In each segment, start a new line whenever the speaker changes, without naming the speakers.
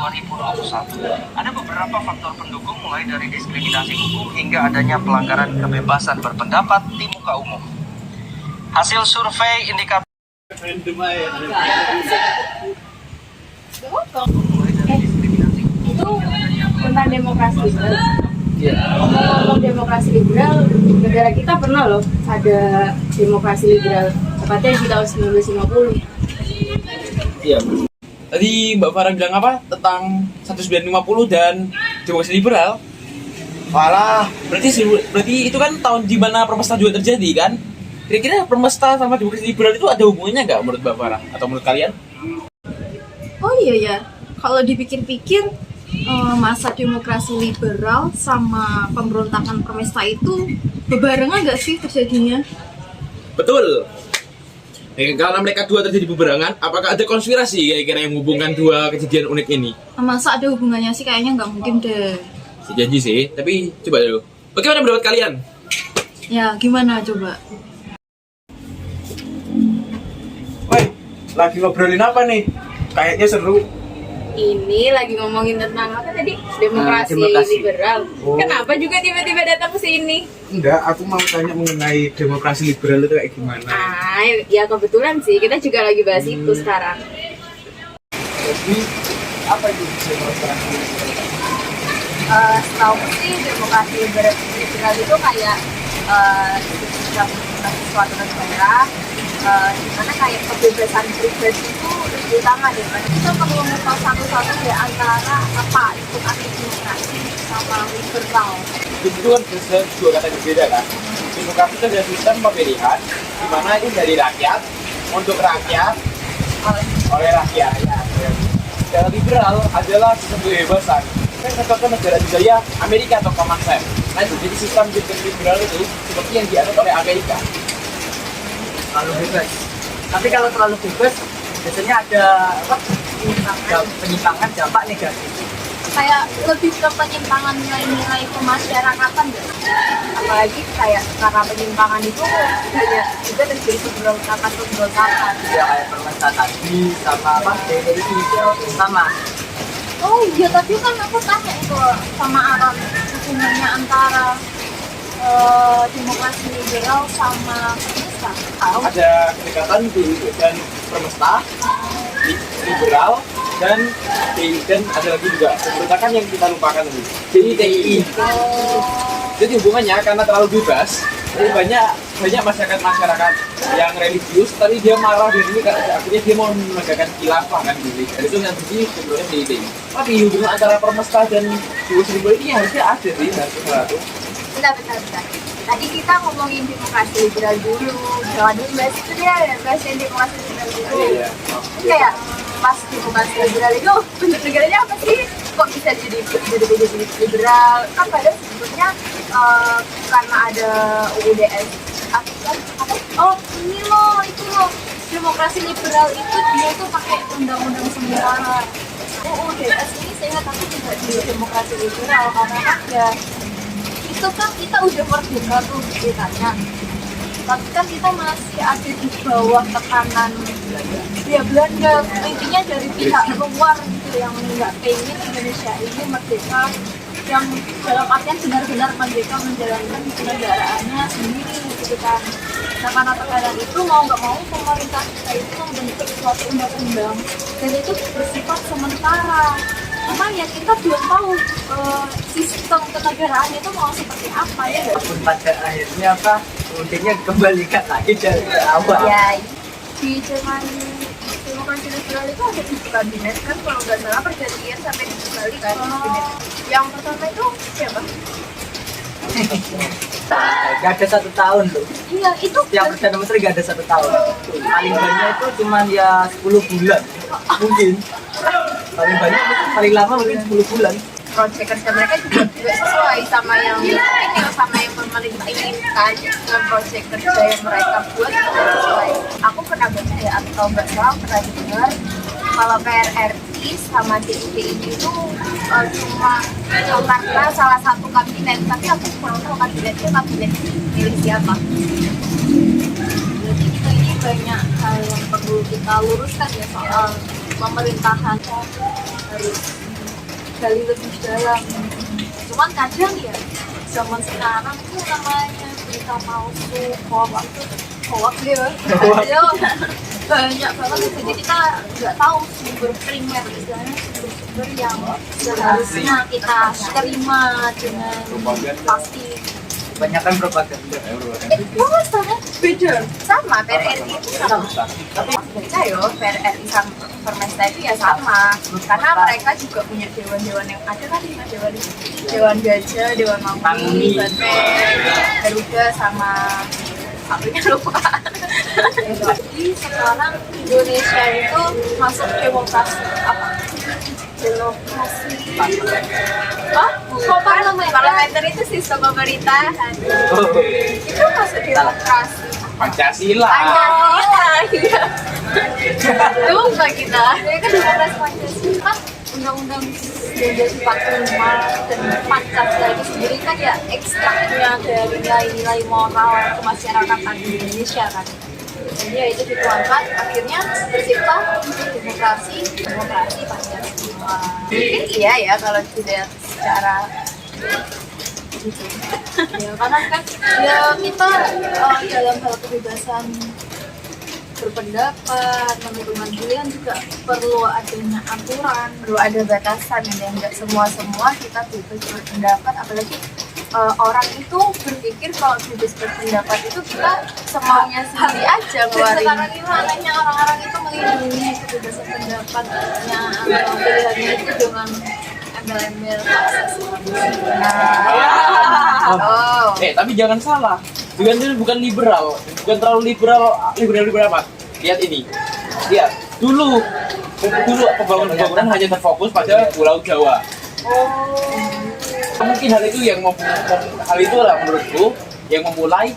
2021. Ada beberapa faktor pendukung mulai dari diskriminasi hukum hingga adanya pelanggaran kebebasan berpendapat di muka umum. Hasil survei indikator
itu tentang demokrasi liberal. Ngomong demokrasi liberal, negara kita pernah loh ada demokrasi liberal, tepatnya di tahun 1950.
Iya. Tadi Mbak Farah bilang apa tentang 1950 dan demokrasi liberal? Walah, berarti itu kan tahun di mana Permesta juga terjadi kan? Kira-kira Permesta sama demokrasi liberal itu ada hubungannya nggak menurut Mbak Farah atau menurut kalian?
Oh iya ya, kalau dipikir-pikir masa demokrasi liberal sama pemberontakan Permesta itu bebarengan nggak sih terjadinya?
Betul. Karena mereka dua terjadi bebarengan, apakah ada konspirasi kira-kira yang menghubungkan dua kejadian unik ini?
Masa ada hubungannya sih? Kayaknya nggak mungkin deh.
Si janji sih, tapi coba dulu. Bagaimana pendapat kalian?
Ya gimana coba?
Woi, lagi ngobrolin apa nih? Kayaknya seru.
Ini lagi ngomongin tentang apa tadi? Demokrasi,
Demokrasi.
liberal.
Oh.
Kenapa juga tiba-tiba datang ke sini?
Enggak, aku mau tanya mengenai demokrasi liberal itu kayak gimana.
Ya kebetulan sih, kita juga lagi bahas itu sekarang.
Jadi, apa itu demokrasi liberal?
Setahu sih demokrasi liberal itu kayak suatu negara di mana kayak kebebasan pribadi itu lebih utama daripada kita perlu tahu satu-satu di antara apa itu arti demokrasi sama liberal.
Itu kan dua kata berbeda kan? Demokrasi itu adalah sistem pemilihan di mana itu dari rakyat untuk rakyat oleh rakyat. Dan liberal adalah sistem kebebasan. Kan contohnya negara budaya Amerika atau Commonwealth. Nah, jadi sistem liberal itu seperti yang dianut oleh Amerika.
Terlalu bebas. Tapi kalau terlalu bebas, biasanya ada penyimpangan dampak negatif.
Kayak lebih ke penyimpangan nilai-nilai kemasyarakatan deh. Apalagi kayak karena penyimpangan itu banyak juga terjadi pemberontakan.
Ya kayak Permesta tadi sama apa? DPI sama.
Oh iya, tapi kan aku tanya itu sama Aram hubungannya antara demokrasi liberal sama Permesta. Tahu?
Ada kedekatan dan Permesta, liberal, dan TI, dan ada lagi juga pemberontakan yang kita lupakan tadi. Jadi TI. Jadi hubungannya karena terlalu bebas, jadi banyak masyarakat yang religius, tapi dia marah dan ini akhirnya dia mau menegakkan khilafah kan gitu. Dan itu yang terjadi sebelumnya di TI. Tapi hubungan antara Permesta dan demokrasi liberal ini harusnya ada sih satu.
Bentar. Tadi kita ngomongin demokrasi liberal dulu. Jangan dulu bahas itu dia, bahas yang demokrasi liberal dulu.
Iya.
Kayak pas demokrasi liberal itu bentuk negaranya apa sih? Kok bisa jadi liberal? Kan pada sebetulnya karena ada UUDS. Oh ini loh, itu loh. Demokrasi liberal itu dia tuh pakai undang-undang 9. UUDS ini saya tapi tidak di demokrasi liberal karena kan ya itu kan kita udah merdeka tuh ceritanya, tapi kan kita masih ada di bawah tekanan ya Belanda, intinya dari pihak luar gitu yang nggak pengen Indonesia ini merdeka, yang dalam artian benar-benar merdeka menjalankan kenegaraannya sendiri gitu kan. Nah karena tekanan itu mau nggak mau pemerintah kita itu membentuk suatu undang-undang dan itu bersifat sementara. Cuman ya kita belum tahu sistem kenegaraan itu mau seperti apa ya.
Walaupun pada akhirnya apa? Intinya dikembalikan lagi dari awal.
Ya di zaman demokrasi liberal itu ada 7 kabinet kan kalau nggak salah pergantian sampai 7 kali kan kabinet. Yang pertama itu siapa?
Gak ada 1 tahun loh.
Iya itu
Yang Perdana Menteri gak ada 1 tahun. Paling banyak itu cuma ya 10 bulan mungkin. Paling lama mungkin 10 bulan.
project kerja mereka juga sesuai sama yang pemerintah inginkan, dengan project kerja yang mereka buat juga sesuai. Aku pernah baca ya atau nggak salah pernah dengar kalau PRRI sama DIY itu cuma karena salah satu kabinet, tapi aku kurang tahu kabinet milik siapa. Jadi kita ini banyak hal yang perlu kita luruskan ya soal pemerintahan. Harus gali lebih dalam. Cuman kadang ya zaman sekarang itu namanya berita palsu, hoax ya. Ayo, banyak banget jadi kita nggak tahu sumber primer istilahnya sumber yang seharusnya kita terima dengan pasti.
Kebanyakan propaganda.
Itu sama beda sama PRRI itu sama tapi baca yo PRRI sama Permesta itu ya sama karena mereka juga punya dewan-dewan yang ada kan dewan gajah, dewan mangkuni, banteng, garuda sama satunya lupa. Jadi sekarang Indonesia itu masuk demokrasi apa? Demokrasi. Kok parlementer itu sistem pemerintahan. Itu masuk demokrasi.
Pancasila.
Iya. Lupa kita. Ini kan demokrasi Pancasila. Undang-undang 1945 dan Pancasila itu sendiri kan ya ekstraknya dari nilai-nilai moral kemasyarakatan Indonesia kan. Jadi ya itu dituangkan akhirnya tercipta demokrasi Pancasila. Mungkin iya ya kalau tidak secara gitu. Ya karena kan ya kita dalam hal kebebasan berpendapat, menurunkan pilihan juga perlu adanya aturan, perlu ada batasan dan nggak semua kita bebas berpendapat, apalagi orang itu berpikir kalau bebas berpendapat itu kita semaunya sendiri aja ngeluarin. Sekarang ini anehnya orang-orang itu melindungi kebebasan pendapatnya atau pilihannya itu dengan embel-embel
Tapi jangan salah. Juga ini bukan liberal, bukan terlalu liberal amat. Lihat ini, lihat dulu pembangunan hanya terfokus pada Pulau Jawa. Mungkin hal itu hal itulah menurutku yang memulai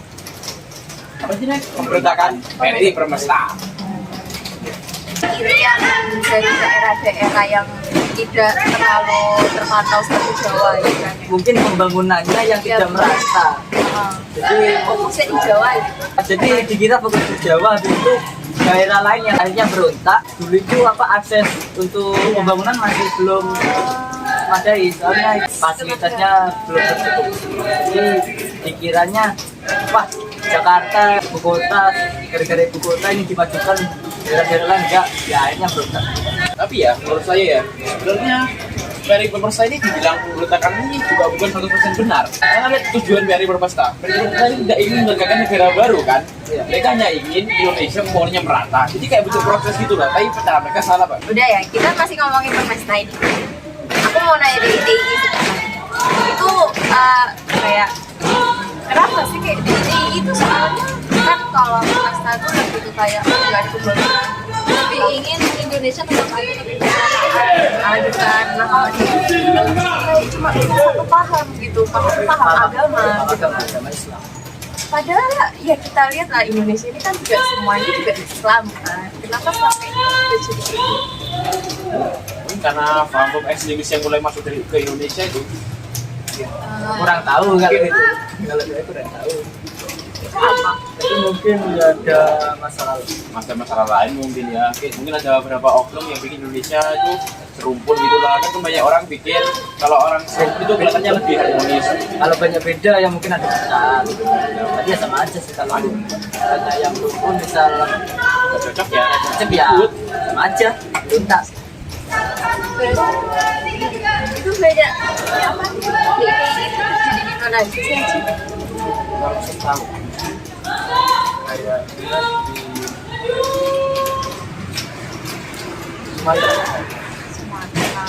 apa sih pemberontakan PRRI Permesta.
Yang dari daerah-daerah yang tidak terlalu terpantau seperti Jawa ya kan.
Mungkin pembangunannya yang tidak merata. Jadi
fokusnya di Jawa gitu.
Jadi dikira fokus di Jawa, habis itu daerah lain yang akhirnya berontak. Dulu itu akses untuk pembangunan masih belum memadai, soalnya fasilitasnya belum tercukup. Jadi dikiranya wah Jakarta, ibu kota, gara-gara ibu kota ini dimajukan, daerah-daerah lain enggak, ya akhirnya berontak.
Tapi ya menurut saya ya sebenarnya PRRI Permesta ini dibilang pemberontakan ini juga bukan 100% benar. Karena lihat tujuan PRRI Permesta ini tidak ingin menegakkan negara baru kan. Mereka hanya ingin Indonesia maunya merata. Jadi kayak butuh proses gitu lah. Tapi cara mereka salah pak.
Udah ya, kita masih ngomongin Permesta ini. Aku mau nanya dari DIY itu kayak kenapa sih kayak DIY itu soalnya kan kalau Permesta itu lebih tuh kayak nggak ada pembangunan, tapi ingin Indonesia tetap ada kebijakan gitu kan. Nah kalau DIY kayak cuma satu paham gitu, paham agama gitu.
Agama Islam.
Padahal ya kita lihat lah Indonesia ini kan juga semuanya juga Islam kan. Kenapa sampai jadi gitu?
Karena paham ekstremis yang mulai masuk ke Indonesia itu
Kurang tahu kan gitu. Kalau saya kurang tahu.
Apa?
Itu mungkin ya ada
masalah lain mungkin ya. Mungkin ada beberapa oknum yang bikin Indonesia itu serumpun gitu lah. Kan banyak orang pikir kalau orang serumpun itu kelihatannya lebih harmonis.
Kalau banyak beda ya mungkin ada kesalahan. Tapi ya sama aja sih kalau banyak yang rumpun misal
Gak cocok ya.
cocok ya sama aja tuntas.
Itu beda apa? DIY itu jadi di mana sih?
Harus tahu. Kayak dia di Sumatera.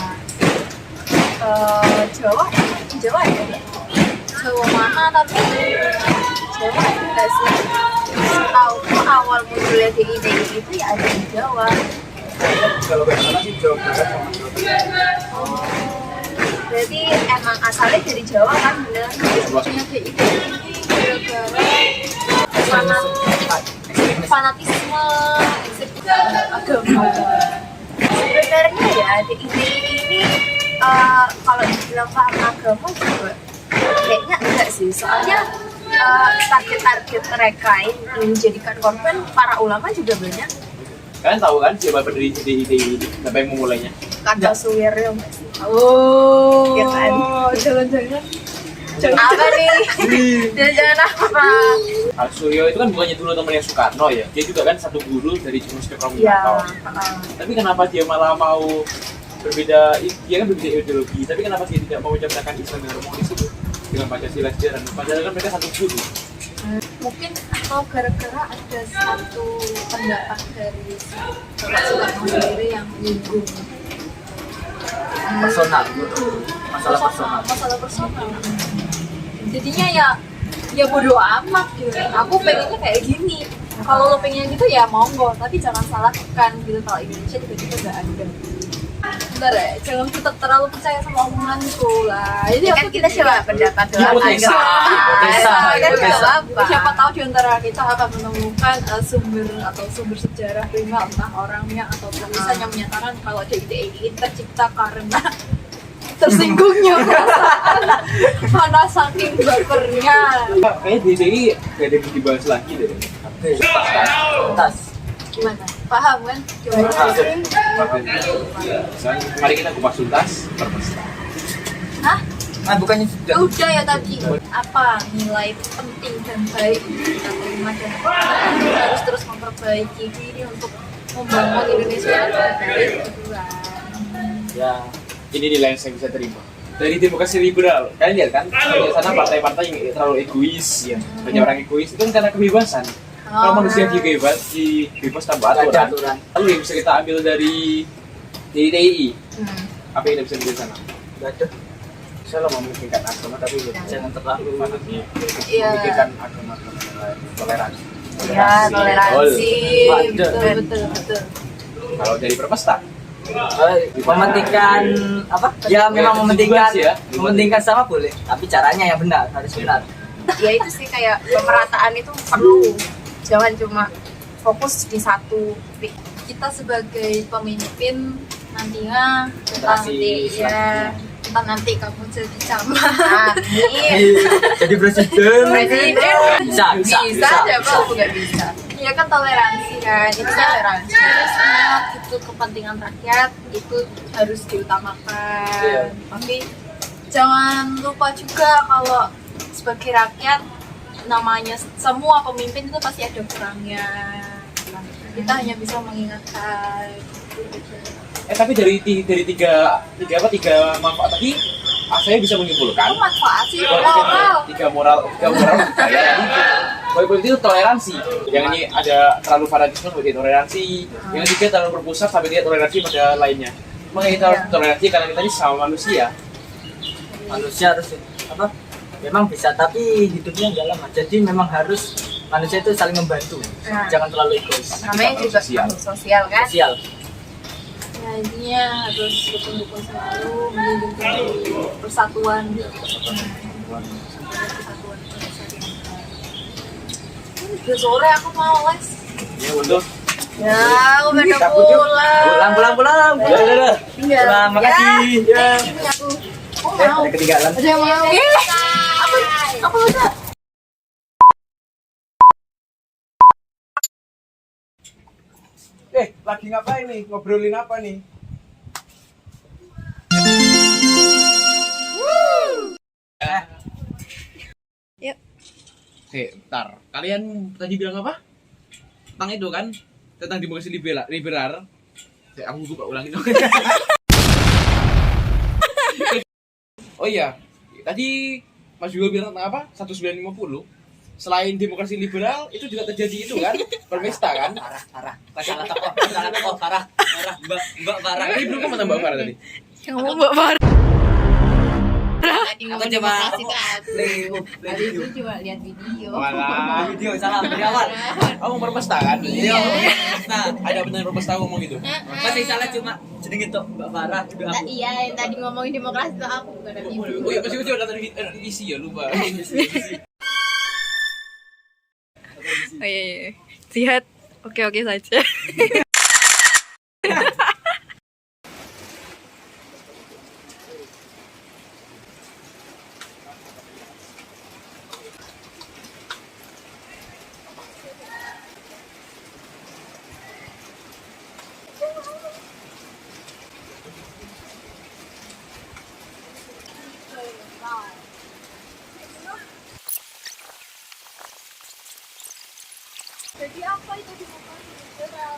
Jawa ya? Jawa mana tapi Jawa enggak sih? Tahu awal munculnya DIY itu ya ada di Jawa.
Kalau kayak mana sih Jawa Barat sama Jawa Tengah.
Berarti emang asalnya dari Jawa kan bener? Munculnya DIY ini gara-gara fanatisme agama. Sebenarnya ya DIY ini kalau dibilang paham agama juga kayaknya enggak sih, soalnya target-target mereka ini menjadikan korban para ulama juga banyak
Kalian tahu kan siapa pendiri DITI ini? Siapa yang memulainya?
Kata Suwiryo Mas.
Oh,
Ya kan?
jangan-jangan.
Apa nih? Jangan apa?
Al Suryo itu kan bukannya dulu temannya Soekarno ya? Dia juga kan satu guru dari Jurus
Iya.
Keprominianto. Tapi kenapa dia malah mau berbeda? Dia kan berbeda ideologi. Tapi kenapa dia tidak mau menciptakan Islam yang harmonis itu dengan Pancasila sejarah? Padahal kan mereka satu guru.
Mungkin atau gara-gara ada satu pendapat dari Bapak Soekarno sendiri yang menyinggung
Personal, masalah personal.
masalah personal. Jadinya ya bodo amat gitu. Aku pengennya kayak gini. Kalau lo pengen gitu ya monggo, tapi jangan salahkan gitu kalau Indonesia tiba-tiba nggak ada. Bentar ya, jangan kita terlalu percaya sama omonganku lah. Jadi
Kan kita coba pendapat
Hipotesa.
Hipotesa.
kan nggak apa-apa.
Siapa tahu di antara kita akan menemukan sumber atau sumber sejarah prima, entah orangnya atau tulisannya menyatakan kalau DITI ini tercipta karena tersinggungnya perasaan karena saking bapernya.
Kayaknya DITI gak ada yang dibahas lagi deh.
Tas.
Gimana? Paham kan? Gimana?
Mari kita kupas tuntas Permesta.
Hah?
Nah, bukannya sudah.
Udah ya tadi. Apa nilai penting dan baik yang kita terima dan kita harus terus memperbaiki diri untuk membangun Indonesia yang lebih baik gitu kan.
Ya,
Ini nilai yang saya bisa terima. Dari demokrasi liberal, kalian lihat kan, di sana partai-partai yang terlalu egois, ya. Banyak orang egois itu kan karena kebebasan. Kalau manusia dibebas tanpa
nggak ada
aturan,
aturan.
lalu yang bisa kita ambil dari DITI, apa yang kita bisa ambil di sana?
Nggak ada.
Saya lah memikirkan agama, tapi
Jangan terlalu
fanatik,
Iya.
memikirkan agama yang lain, toleransi.
Ya, toleransi.
Betul.
Kalau dari Permesta,
Mementingkan apa? Ya memang mementingkan,
Sih ya.
mementingkan sama boleh, tapi caranya yang benar, harus benar.
Ya itu sih kayak pemerataan itu perlu. Jangan cuma fokus di satu titik.
Kita sebagai pemimpin nantinya
Generasi
entah nanti kamu jadi camat,
Amin.
Jadi presiden.
Presiden
Bisa.
aja kok aku nggak bisa.
ya kan toleransi kan, itu
Toleransi.
harus ingat itu kepentingan rakyat itu harus diutamakan.
Iya.
Tapi jangan lupa juga kalau sebagai rakyat namanya semua pemimpin itu pasti ada kurangnya. Kita hanya bisa mengingatkan.
tapi dari tiga manfaat tadi, saya bisa menyimpulkan
Itu manfaat sih
bahwa
moral.
tiga moral ya poin itu toleransi. Yang ini ada terlalu fanatisme sebagai toleransi, yang ketiga terlalu berpusat sampai tidak toleransi pada lainnya. Makanya kita harus toleransi karena kita ini sama manusia.
Manusia harus apa? Memang bisa, tapi hidupnya enggak lama. Jadi memang harus manusia itu saling membantu.
Nah.
Jangan terlalu egois.
Namanya juga
Sosial.
sosial kan.
Sosial.
Ya intinya harus rukun-rukun selalu menjunjung persatuan. Persatuan bangsa kita. Udah sore aku mau les.
Ya untuk
Ya, aku udah
Takut yuk.
pulang.
Pulang.
Dadah.
Pulang, makasih. Ya.
Ini aku. Oh
Eh,
mau.
ada ketinggalan.
Ada yang mau. Aku udah.
Lagi ngapain nih? Ngobrolin apa nih?
Yuk.
Bentar. Kalian tadi bilang apa? Tentang itu kan? Tentang demokrasi liberal. Aku lupa ulangin. Oh iya, tadi Mas Biwa bilang tentang apa? 1950. Selain demokrasi liberal, itu juga terjadi itu kan? Permesta kan?
Parah. Salah tokoh, parah. Mbak parah.
Tadi belum kamu tambah Farah tadi?
Kamu mbak Farah.
Tadi ngomong demokrasi tuh
Tadi itu cuma lihat video.
Walah.
Video salah dari awal.
Kamu Permesta kan?
Iya. Nah,
Ada benar Permesta ngomong gitu?
masih salah cuma sedikit tuh Mbak Farah juga aku.
Iya, yang tadi ngomongin demokrasi tuh aku bukan ada video.
Oh iya, masih udah televisi ya, lupa.
Oh iya. Lihat. Oke saja. Jadi apa itu demokrasi liberal?